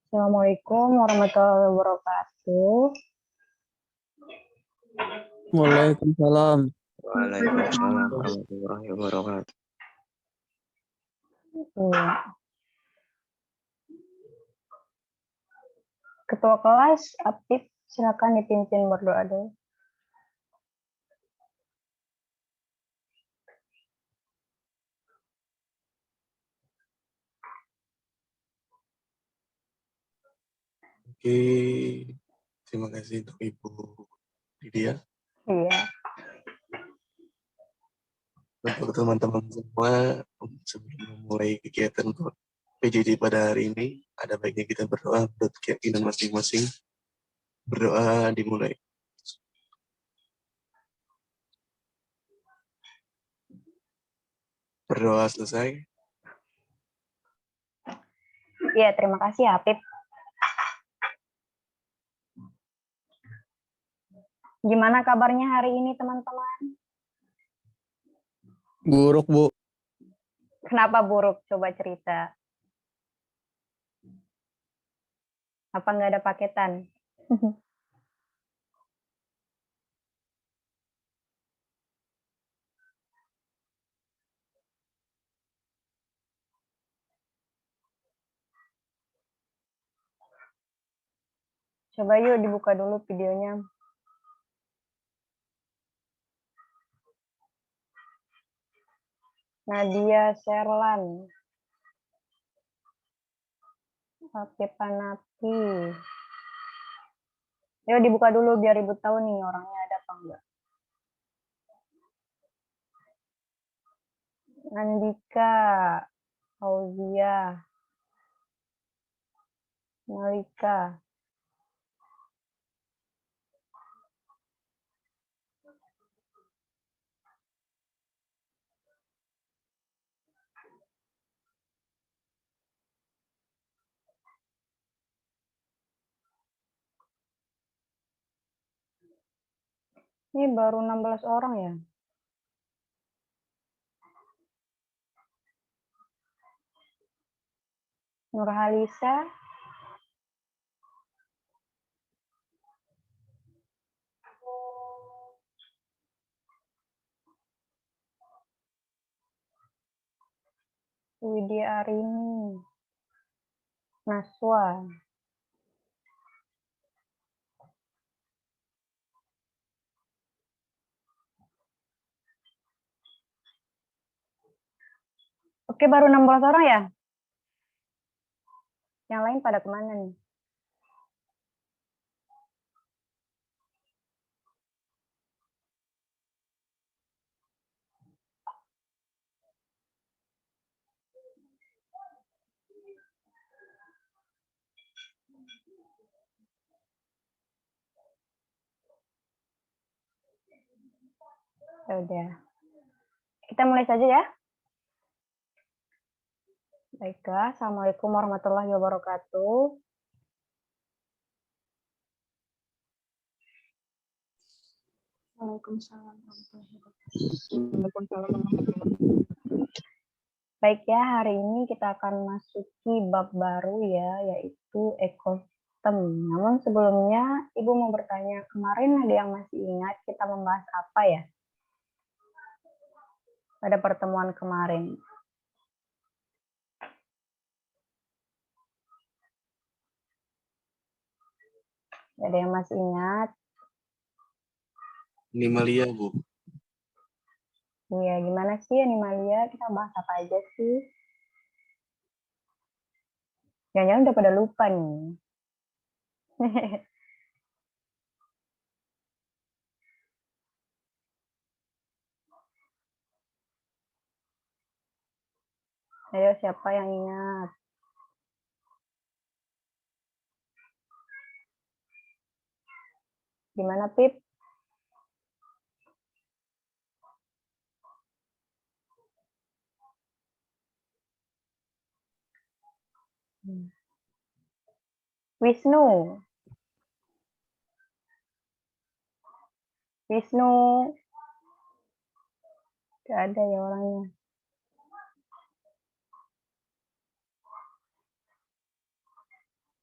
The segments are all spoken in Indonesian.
Assalamualaikum warahmatullahi wabarakatuh. Waalaikumsalam. Waalaikumsalam warahmatullahi wabarakatuh. Iya. Ketua kelas, Apip, silakan dipimpin berdoa dulu. Oke, terima kasih untuk Ibu Lydia. Iya. Untuk teman-teman semua, sebelum memulai kegiatan PJJ pada hari ini, ada baiknya kita berdoa menurut keyakinan masing-masing. Berdoa dimulai. Berdoa selesai. Iya, terima kasih Apip. Gimana kabarnya hari ini teman-teman? Buruk, Bu. Kenapa buruk? Coba cerita. Apa nggak ada paketan? Coba yuk dibuka dulu videonya. Nadia Sherlan. Apip Panapi. Yuk dibuka dulu biar ibu tahu nih orangnya ada apa enggak. Andika, Fauzia, Malika. Ini baru 16 orang ya. Nurhalisa, Widya Arini, Naswa, oke baru 16 orang ya? Yang lain pada kemana nih? Ya udah. Kita mulai saja ya. Baiklah, Assalamualaikum warahmatullahi wabarakatuh. Waalaikumsalam warahmatullahi wabarakatuh. Baik ya, hari ini kita akan masuki bab baru ya, yaitu ekosistem. Namun sebelumnya, Ibu mau bertanya, kemarin ada yang masih ingat kita membahas apa ya? Pada pertemuan kemarin. Ada yang masih ingat? Animalia, Bu. Iya, gimana sih Animalia? Kita bahas apa aja sih? Jangan-jangan udah pada lupa nih. Ayo, siapa yang ingat? Gimana, Pip? Wisnu. Wisnu. Gak ada ya orangnya.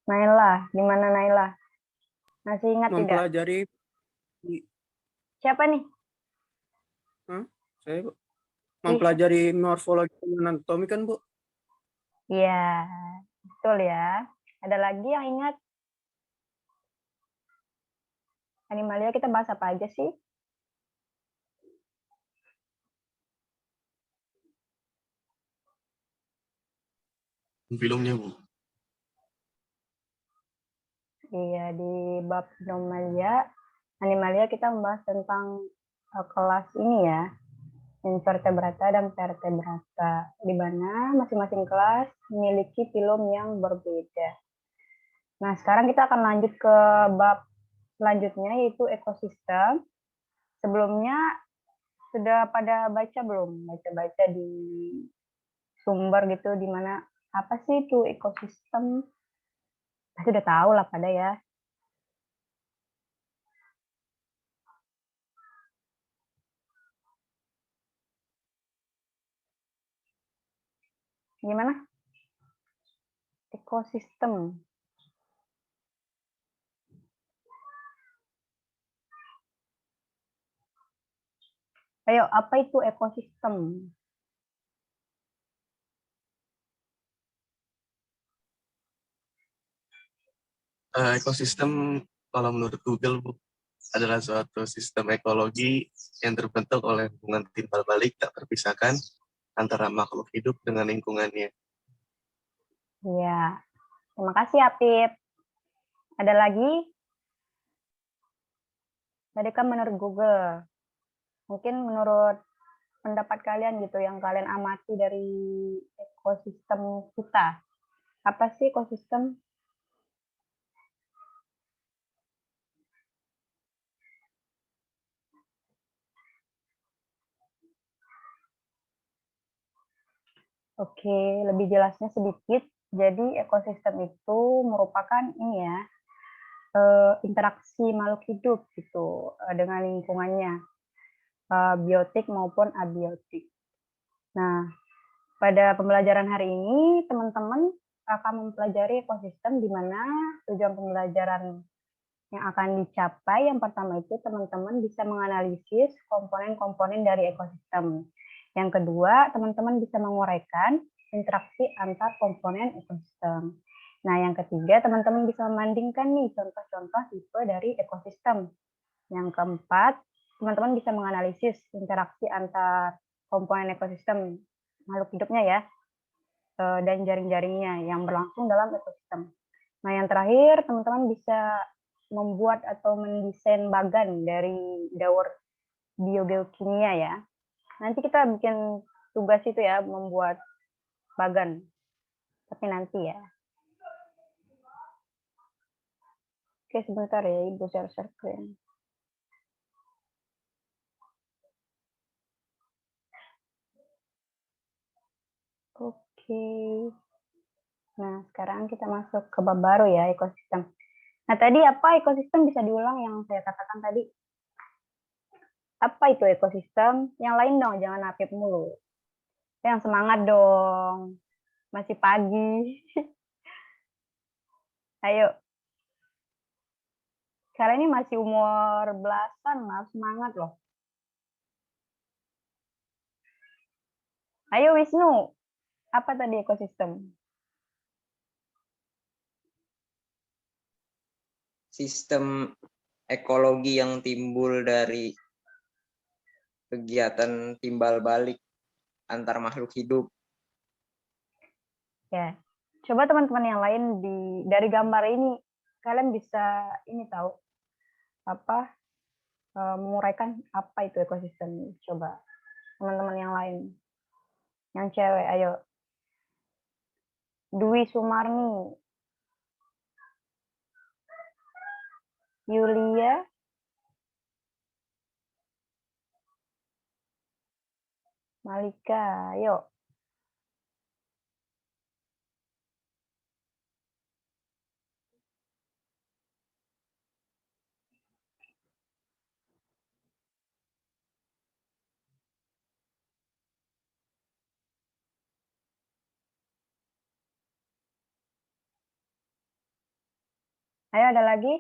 Naila, gimana Naila? Masih ingat tidak? Mempelajari Siapa nih? saya Bu. Mempelajari morfologi dan anatomi kan Bu? Iya, betul ya. Ada lagi yang ingat? Animalia kita bahas apa aja sih? Filmnya, Bu. Iya, di bab Animalia kita membahas tentang kelas ini ya, invertebrata dan vertebrata, di mana masing-masing kelas memiliki film yang berbeda. Nah, sekarang kita akan lanjut ke bab selanjutnya, yaitu ekosistem. Sebelumnya sudah pada baca belum? Baca-baca di sumber gitu, di mana apa sih itu ekosistem? Pasti udah tahu lah pada ya. Gimana? Ekosistem. Ayo, apa itu ekosistem? Ekosistem kalau menurut Google, Bu, adalah suatu sistem ekologi yang terbentuk oleh hubungan timbal balik tak terpisahkan antara makhluk hidup dengan lingkungannya. Ya, terima kasih Apip. Ada lagi? Tadi kan menurut Google. Mungkin menurut pendapat kalian gitu, yang kalian amati dari ekosistem kita. Apa sih ekosistem? Oke, lebih jelasnya sedikit. Jadi ekosistem itu merupakan ini ya, interaksi makhluk hidup gitu dengan lingkungannya, biotik maupun abiotik. Nah, pada pembelajaran hari ini teman-teman akan mempelajari ekosistem, di mana tujuan pembelajaran yang akan dicapai yang pertama itu teman-teman bisa menganalisis komponen-komponen dari ekosistem. Yang kedua, teman-teman bisa menguraikan interaksi antar komponen ekosistem. Nah, yang ketiga, teman-teman bisa membandingkan nih contoh-contoh tipe dari ekosistem. Yang keempat, teman-teman bisa menganalisis interaksi antar komponen ekosistem makhluk hidupnya ya, dan jaring-jaringnya yang berlangsung dalam ekosistem. Nah, yang terakhir, teman-teman bisa membuat atau mendesain bagan dari daur biogeokimia ya. Nanti kita bikin tugas itu ya, membuat bagan. Tapi nanti ya. Oke, sebentar ya, Ibu share screen. Oke. Nah, sekarang kita masuk ke bab baru ya, ekosistem. Nah, tadi apa ekosistem, bisa diulang yang saya katakan tadi? Apa itu ekosistem? Yang lain dong, jangan Apip mulu. Yang semangat dong. Masih pagi. Ayo. Kalian ini masih umur belasan lah, semangat loh. Ayo Wisnu, apa tadi ekosistem? Sistem ekologi yang timbul dari kegiatan timbal balik antar makhluk hidup. Ya, coba teman-teman yang lain dari gambar ini kalian bisa ini tahu apa, menguraikan apa itu ekosistem. Coba teman-teman yang lain, yang cewek, ayo. Dwi Sumarni, Yulia, Malika, ayo. Ayo, ada lagi?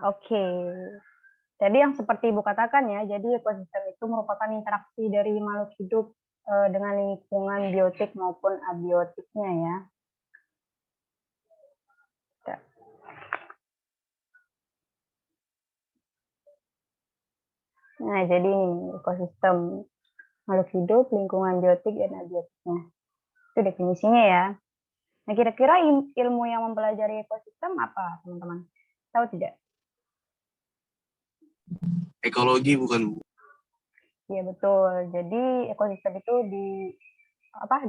Oke. Jadi yang seperti Ibu katakan ya, jadi ekosistem itu merupakan interaksi dari makhluk hidup dengan lingkungan biotik maupun abiotiknya ya. Nah, jadi ini ekosistem makhluk hidup, lingkungan biotik, dan abiotiknya. Itu definisinya ya. Nah, kira-kira ilmu yang mempelajari ekosistem apa, teman-teman? Tahu tidak? Ekologi bukan, Bu? Iya, betul. Jadi ekosistem itu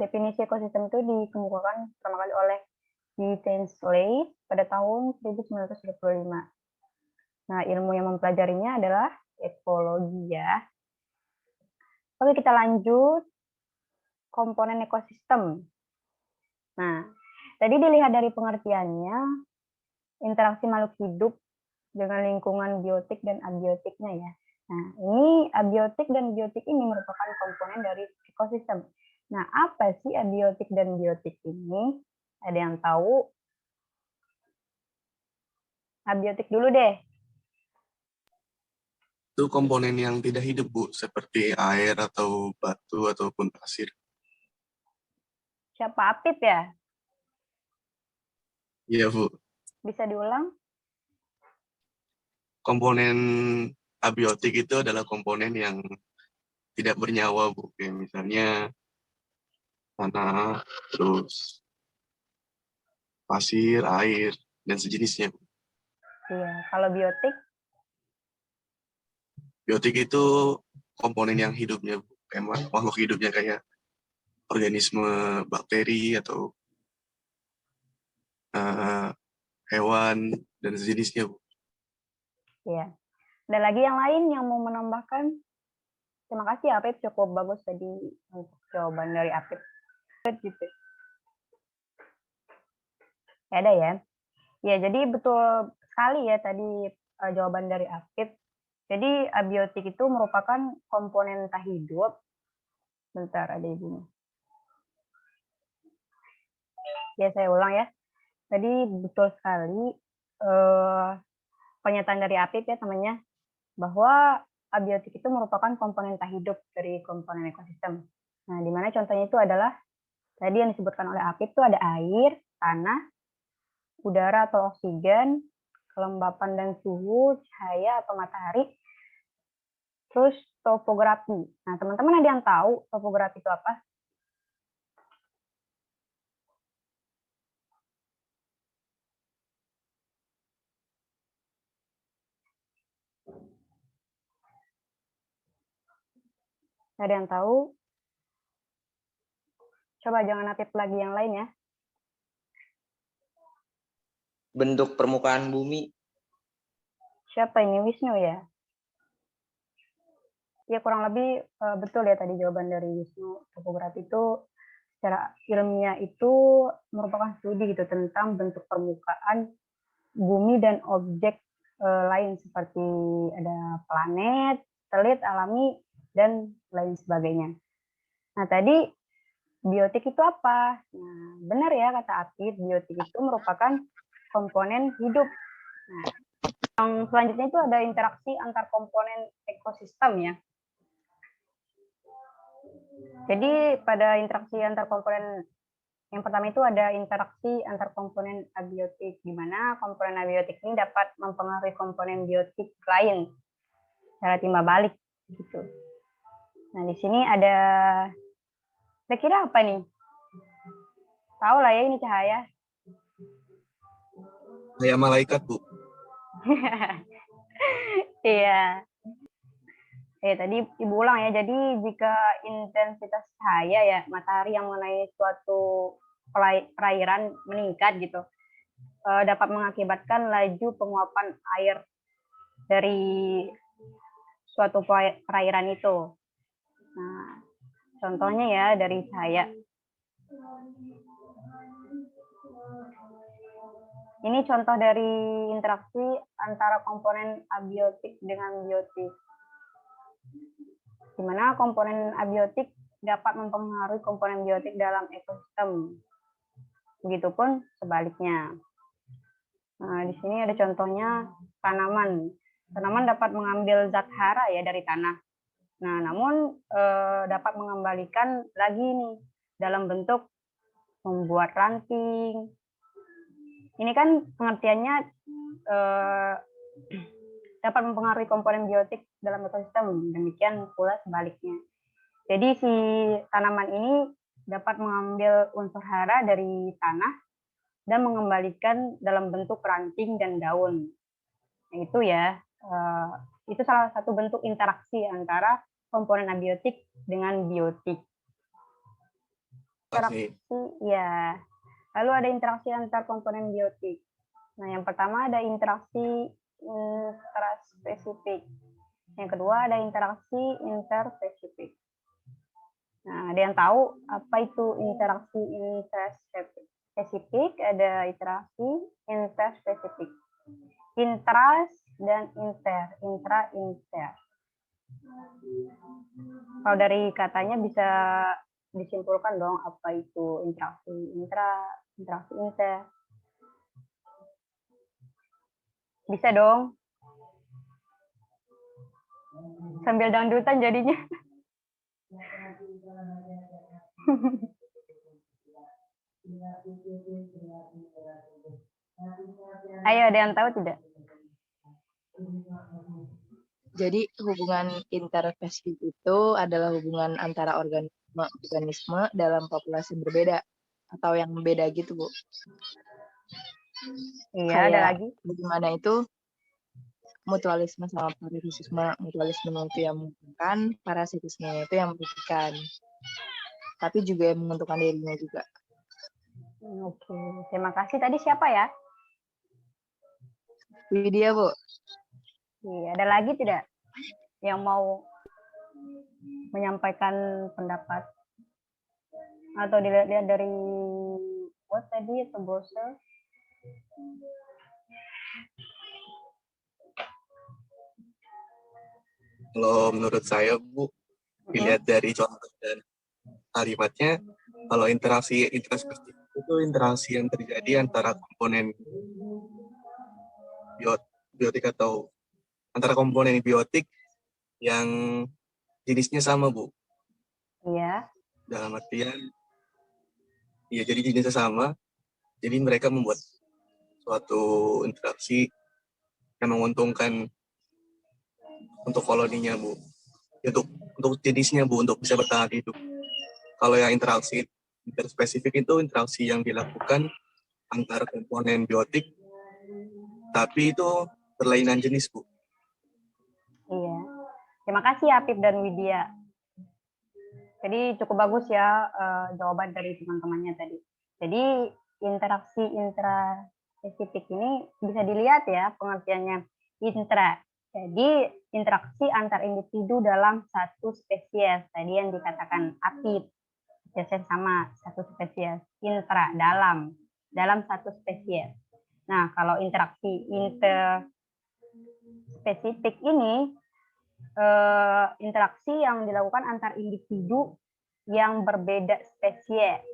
definisi ekosistem itu dikemukakan pertama kali oleh D. Tinsley pada tahun 1925. Nah, ilmu yang mempelajarinya adalah ekologi ya. Oke, kita lanjut komponen ekosistem. Nah, tadi dilihat dari pengertiannya, interaksi makhluk hidup dengan lingkungan biotik dan abiotiknya ya. Nah, ini abiotik dan biotik ini merupakan komponen dari ekosistem. Nah, apa sih abiotik dan biotik ini? Ada yang tahu? Abiotik dulu deh. Itu komponen yang tidak hidup, Bu, seperti air atau batu ataupun pasir. Siapa Apip ya? Iya, Bu. Bisa diulang? Komponen abiotik itu adalah komponen yang tidak bernyawa, Bu. Kayak misalnya tanah, terus pasir, air, dan sejenisnya. Iya. Kalau biotik? Biotik itu komponen yang hidupnya, Bu. Kayak makhluk hidupnya kayak organisme bakteri atau hewan, dan sejenisnya, Bu. Iya. Ada lagi yang lain yang mau menambahkan? Terima kasih Apip, cukup bagus tadi untuk jawaban dari Apip. Gitu. Ya, ada ya. Ya, jadi betul sekali ya tadi jawaban dari Apip. Jadi abiotik itu merupakan komponen tak hidup. Bentar, ada ibunya. Ya, saya ulang ya. Tadi betul sekali pernyataan dari Apip ya temannya, bahwa abiotik itu merupakan komponen tak hidup dari komponen ekosistem. Nah, di mana contohnya itu adalah tadi yang disebutkan oleh Apip itu ada air, tanah, udara atau oksigen, kelembapan dan suhu, cahaya atau matahari, terus topografi. Nah, teman-teman ada yang tahu topografi itu apa? Ada yang tahu? Coba jangan Apip lagi yang lain ya. Bentuk permukaan bumi. Siapa ini? Wisnu ya? Ya, kurang lebih betul ya tadi jawaban dari Wisnu. Topografi itu secara ilmiah itu merupakan studi gitu tentang bentuk permukaan bumi dan objek lain seperti ada planet, satelit alami, dan lain sebagainya. Nah, tadi biotik itu apa? Nah, benar ya kata Apip, biotik itu merupakan komponen hidup. Nah, yang selanjutnya itu ada interaksi antar komponen ekosistem ya. Jadi pada interaksi antar komponen yang pertama itu ada interaksi antar komponen abiotik, di mana komponen abiotik ini dapat mempengaruhi komponen biotik lain secara timbal balik gitu. Nah, di sini ada kira-kira apa nih? Tahu lah ya ini cahaya. Kayak malaikat, Bu. Iya. Tadi Ibu ulang ya. Jadi jika intensitas cahaya ya matahari yang mengenai suatu perairan meningkat gitu, dapat mengakibatkan laju penguapan air dari suatu perairan itu. Nah, contohnya ya dari cahaya. Ini contoh dari interaksi antara komponen abiotik dengan biotik. Di mana komponen abiotik dapat mempengaruhi komponen biotik dalam ekosistem. Begitupun sebaliknya. Nah, di sini ada contohnya tanaman. Tanaman dapat mengambil zat hara ya dari tanah. Nah, namun dapat mengembalikan lagi nih dalam bentuk membuat ranting. Ini kan pengertiannya dapat mempengaruhi komponen biotik dalam ekosistem. Demikian pula sebaliknya. Jadi si tanaman ini dapat mengambil unsur hara dari tanah dan mengembalikan dalam bentuk ranting dan daun. Nah, itu ya, itu salah satu bentuk interaksi antara komponen abiotik dengan biotik. Interaksi, ya. Lalu ada interaksi antar komponen biotik. Nah, yang pertama ada interaksi intraspesifik. Yang kedua ada interaksi interspesifik. Nah, ada yang tahu apa itu interaksi intraspesifik? Ada interaksi interspesifik. Intras dan intra-inter. Kalau dari katanya bisa disimpulkan dong apa itu interaksi intra, interaksi inter. Bisa dong. Sambil dangdutan jadinya. Ayo, ada yang tahu tidak? Jadi hubungan interspesifik itu adalah hubungan antara organisme dalam populasi berbeda atau yang beda gitu, Bu. Iya, ada lagi. Bagaimana itu mutualisme sama parasitisme. Mutualisme itu yang menguntungkan, parasitisme itu yang merugikan. Tapi juga yang menguntungkan dirinya juga. Oke, terima kasih. Tadi siapa ya? Widya, Bu. Iya, ada lagi tidak yang mau menyampaikan pendapat? Atau dilihat dari what tadi atau browser? Kalau menurut saya, Bu, dilihat dari contoh dan kalimatnya, kalau interaksi intraspesifik itu interaksi yang terjadi antara komponen biotik atau antara komponen biotik yang jenisnya sama, Bu. Iya. Dalam artian, ya jadi jenisnya sama, jadi mereka membuat suatu interaksi yang menguntungkan untuk koloninya, Bu. Untuk jenisnya, Bu, untuk bisa bertahan hidup. Kalau yang interaksi interspesifik itu interaksi yang dilakukan antar komponen biotik, tapi itu berlainan jenis, Bu. Iya. Terima kasih Apip dan Widya. Jadi cukup bagus ya jawaban dari teman-temannya tadi. Jadi interaksi intraspesifik ini bisa dilihat ya pengertiannya intra. Jadi interaksi antar individu dalam satu spesies. Tadi yang dikatakan Apip. Spesies sama satu spesies. Intra, dalam satu spesies. Nah, kalau interaksi interspesifik ini interaksi yang dilakukan antar individu yang berbeda spesies.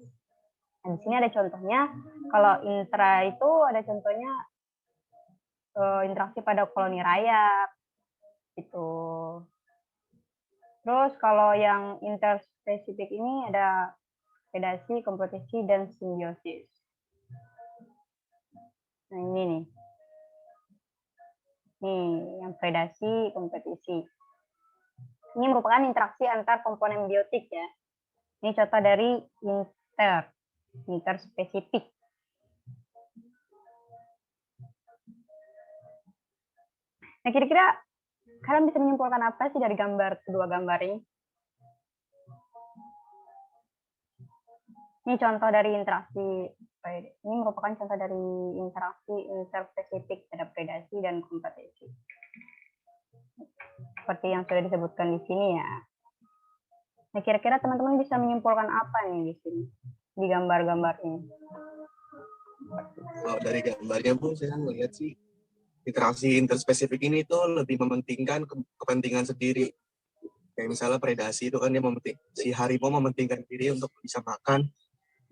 Nah, di sini ada contohnya. Kalau intra itu ada contohnya interaksi pada koloni rayap, gitu. Terus kalau yang interspesifik ini ada predasi, kompetisi, dan simbiosis. Nah ini nih. Nih, yang predasi, kompetisi. Ini merupakan interaksi antar komponen biotik ya. Ini contoh dari interspesifik. Nah, kira-kira kalian bisa menyimpulkan apa sih dari kedua gambar ini? Ini contoh dari interaksi. Ini merupakan contoh dari interaksi interspesifik terhadap predasi dan kompetisi. Seperti yang sudah disebutkan di sini ya. Nah, kira-kira teman-teman bisa menyimpulkan apa nih di sini, di gambar-gambar ini? Kalau dari gambarnya, Bu, saya melihat sih interaksi interspesifik ini tuh lebih mementingkan kepentingan sendiri. Kayak misalnya predasi itu kan dia si harimau mementingkan diri untuk bisa makan,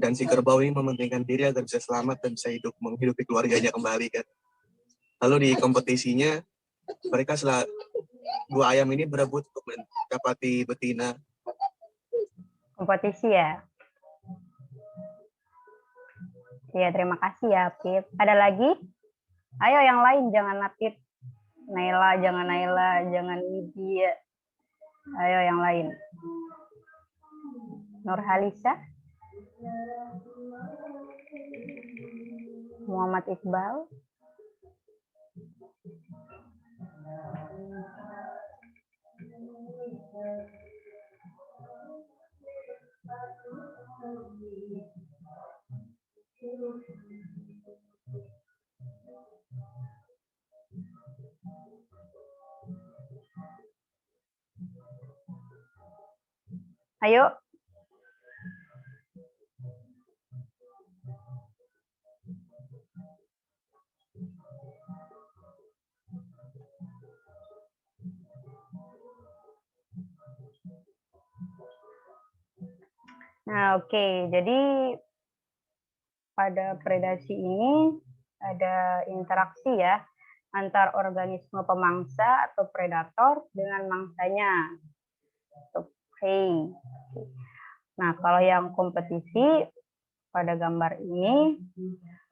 dan si kerbau ini mementingkan diri agar bisa selamat dan bisa menghidupi keluarganya kembali kan. Lalu di kompetisinya mereka dua ayam ini berebut untuk mendapati betina. Kompetisi ya. Ya, terima kasih ya, Pip. Ada lagi? Ayo yang lain, jangan Napit. Naila, jangan Widya. Ayo yang lain. Nurhalisa. Muhammad Iqbal. Ayo. Nah, oke. Jadi pada predasi ini ada interaksi ya antar organisme pemangsa atau predator dengan mangsanya. Oke. Nah, kalau yang kompetisi pada gambar ini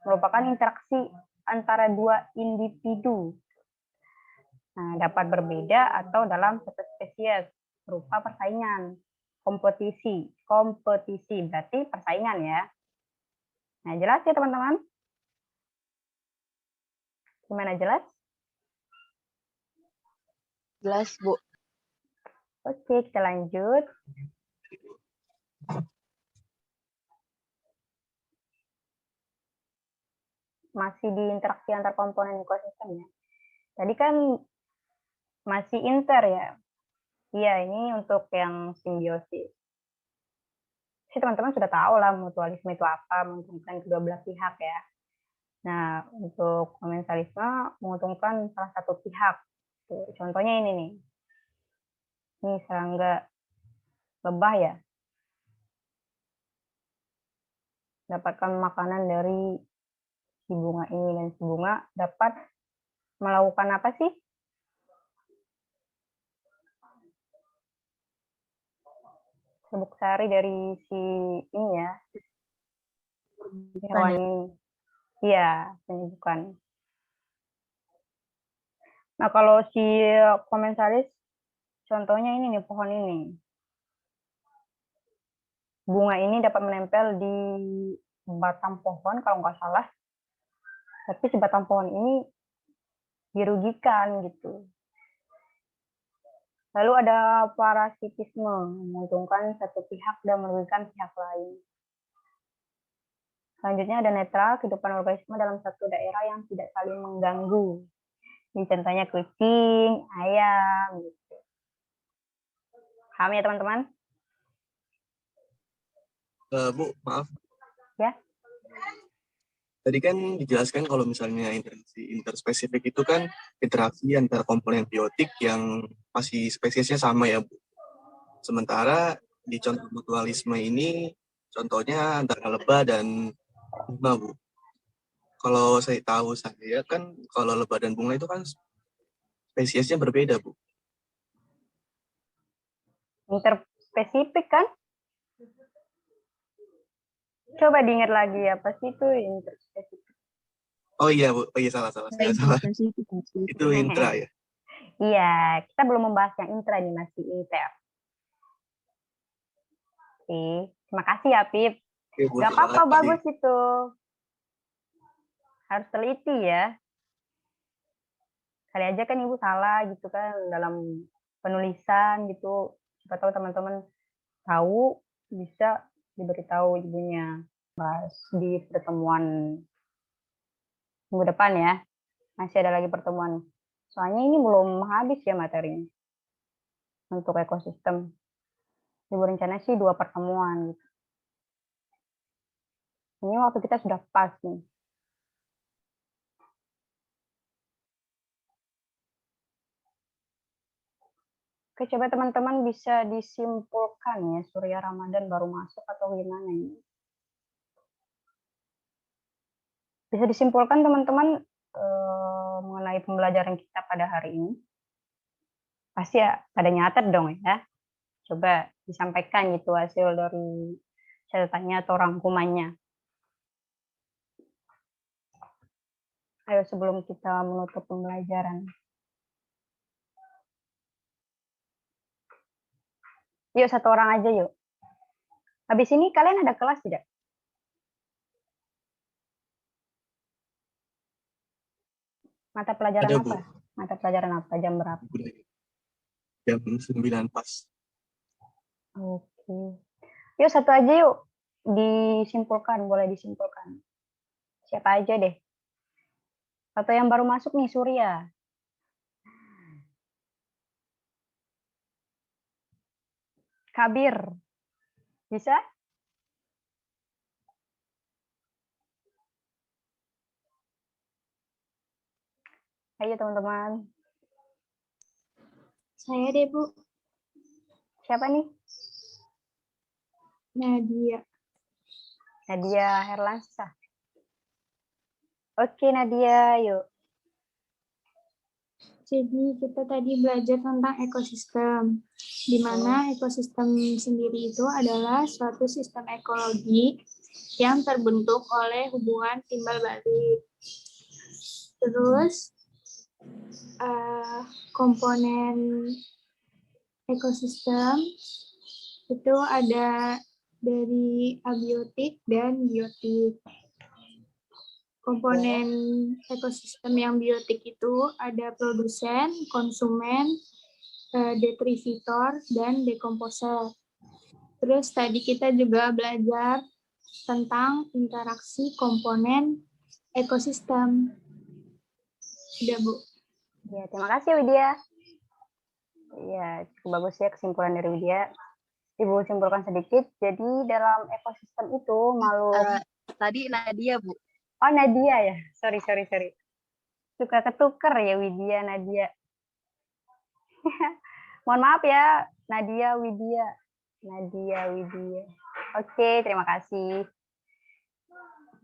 merupakan interaksi antara dua individu. Nah, dapat berbeda atau dalam satu spesies berupa persaingan. Kompetisi berarti persaingan ya. Nah, jelas ya teman-teman? Gimana, jelas? Jelas, Bu. Oke, kita lanjut. Masih di interaksi antar komponen ekosistem ya. Tadi kan masih inter ya. Iya, ini untuk yang simbiosis. Sih teman-teman sudah tahu lah mutualisme itu apa, menguntungkan kedua belah pihak ya. Nah, untuk komensalisme menguntungkan salah satu pihak. Tuh, contohnya ini nih. Ini serangga lebah ya. Dapatkan makanan dari si bunga ini, dan si bunga dapat melakukan apa sih? Serbuk sari dari si ini ya, hewan ini. Iya, penyembuhan. Nah, kalau si komensalis, contohnya ini nih, pohon ini. Bunga ini dapat menempel di batang pohon, kalau nggak salah. Tapi si batang pohon ini dirugikan gitu. Lalu ada parasitisme, menguntungkan satu pihak dan merugikan pihak lain. Selanjutnya ada netral, kehidupan organisme dalam satu daerah yang tidak saling mengganggu. Ini contohnya kucing, ayam, gitu. Paham ya teman-teman? Bu, maaf. Ya. Tadi kan dijelaskan kalau misalnya interaksi interspesifik itu kan interaksi antara komponen biotik yang masih spesiesnya sama ya, Bu. Sementara di contoh mutualisme ini contohnya antara lebah dan bunga, Bu. Kalau saya tahu saya kan kalau lebah dan bunga itu kan spesiesnya berbeda, Bu. Interspesifik kan? Coba diingat lagi apa sih itu interspesifik? Oh iya, Bu. Oh iya, salah. Itu intra ya. Iya, kita belum membahas yang intra nih, masih inter. Oke, terima kasih ya Pip. Oke, Bu, Gak apa-apa, tadi. bagus itu. Harus teliti ya. Kali aja kan Ibu salah gitu kan dalam penulisan gitu. Siapa tahu teman-teman tahu, bisa diberitahu ibunya. Bahas di pertemuan minggu depan ya. Masih ada lagi pertemuan. Soalnya ini belum habis ya materinya. Untuk ekosistem. Ibu rencana sih 2 pertemuan gitu. Ini waktu kita sudah pas nih. Oke, coba teman-teman bisa disimpulkan ya, Surya Ramadan baru masuk atau gimana ini? Bisa disimpulkan teman-teman mengenai pembelajaran kita pada hari ini? Pasti ya pada nyatet dong ya. Coba disampaikan gitu hasil dari catatannya atau rangkumannya. Ayo sebelum kita menutup pembelajaran. Yuk, satu orang aja yuk. Habis ini kalian ada kelas tidak? Mata pelajaran Ada, apa? Bu. Mata pelajaran apa? Jam berapa? Jam 9 pas. Oke. Yuk, satu aja yuk. Disimpulkan, boleh disimpulkan. Siapa aja deh. Atau yang baru masuk nih, Surya. Kabir. Bisa? Ayo teman-teman. Saya deh, Bu. Siapa nih? Nadia. Nadia Herlansa. Oke, Nadia, yuk. Jadi kita tadi belajar tentang ekosistem, di mana ekosistem sendiri itu adalah suatu sistem ekologi yang terbentuk oleh hubungan timbal balik. Terus komponen ekosistem itu ada dari abiotik dan biotik. Komponen ekosistem yang biotik itu ada produsen, konsumen, detritivor, dan dekomposer. Terus tadi kita juga belajar tentang interaksi komponen ekosistem. Sudah, Bu. Ya, terima kasih Widya. Ya, cukup bagus ya kesimpulan dari Widya. Ibu simpulkan sedikit. Jadi dalam ekosistem itu makhluk Tadi Nadia, Bu. Oh, Nadia ya. Sorry. Suka ketuker ya Widya, Nadia. Mohon maaf ya, Nadia, Widya. Oke, terima kasih.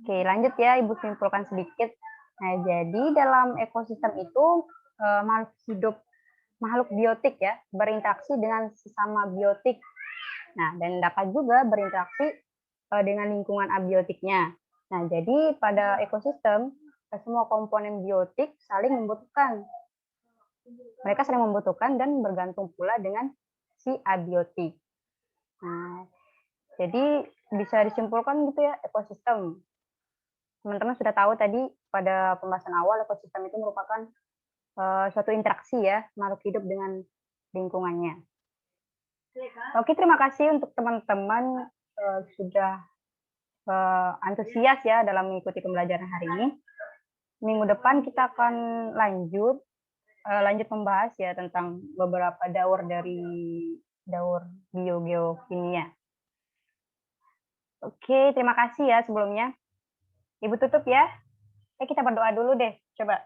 Oke, lanjut ya, Ibu simpulkan sedikit. Nah, jadi dalam ekosistem itu makhluk hidup, makhluk biotik ya, berinteraksi dengan sesama biotik. Nah, dan dapat juga berinteraksi dengan lingkungan abiotiknya. Nah, jadi pada ekosistem, semua komponen biotik saling membutuhkan. Mereka saling membutuhkan dan bergantung pula dengan si abiotik. Nah, jadi bisa disimpulkan gitu ya, ekosistem. Teman-teman sudah tahu tadi pada pembahasan awal, ekosistem itu merupakan suatu interaksi ya, makhluk hidup dengan lingkungannya. Oke, terima kasih untuk teman-teman sudah antusias ya dalam mengikuti pembelajaran hari ini. Minggu depan kita akan lanjut membahas ya tentang beberapa daur biogeokimia. Oke, terima kasih ya sebelumnya. Ibu tutup ya. Kita berdoa dulu deh. Coba.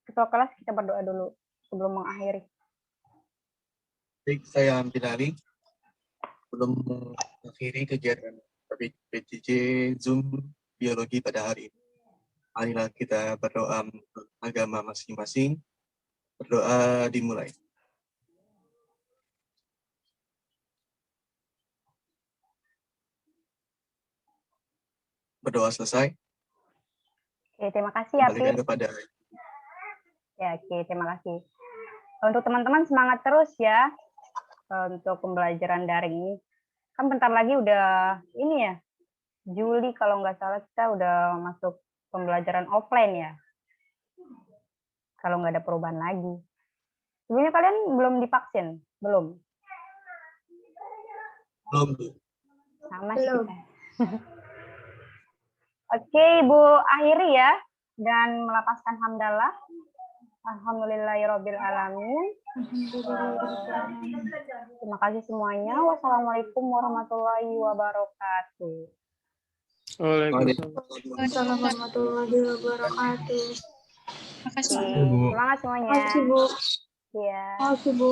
Ketua kelas kita berdoa dulu sebelum mengakhiri. Baik, saya ambil alih. Belum mengakhiri kegiatan PJJ Zoom Biologi pada hari ini. Marilah kita berdoa agama masing-masing. Berdoa dimulai. Berdoa selesai. Oke, terima kasih ya, Kembalikan Pip. kepada Ya, oke, terima kasih. Untuk teman-teman semangat terus ya untuk pembelajaran daring ini. Kan bentar lagi udah ini ya, Juli kalau nggak salah kita udah masuk pembelajaran offline ya. Kalau nggak ada perubahan lagi. Sebelumnya kalian belum divaksin? Belum? belum. Sama Belum. kita. Oke, Ibu akhiri ya. Dan melepaskan hamdalah. Alhamdulillahirrabbilalamin. Terima kasih semuanya. Wassalamualaikum warahmatullahi wabarakatuh. Waalaikumsalam. Assalamualaikum warahmatullahi wabarakatuh. Semangat semuanya. Makasih, Bu. Iya. Makasih, Bu.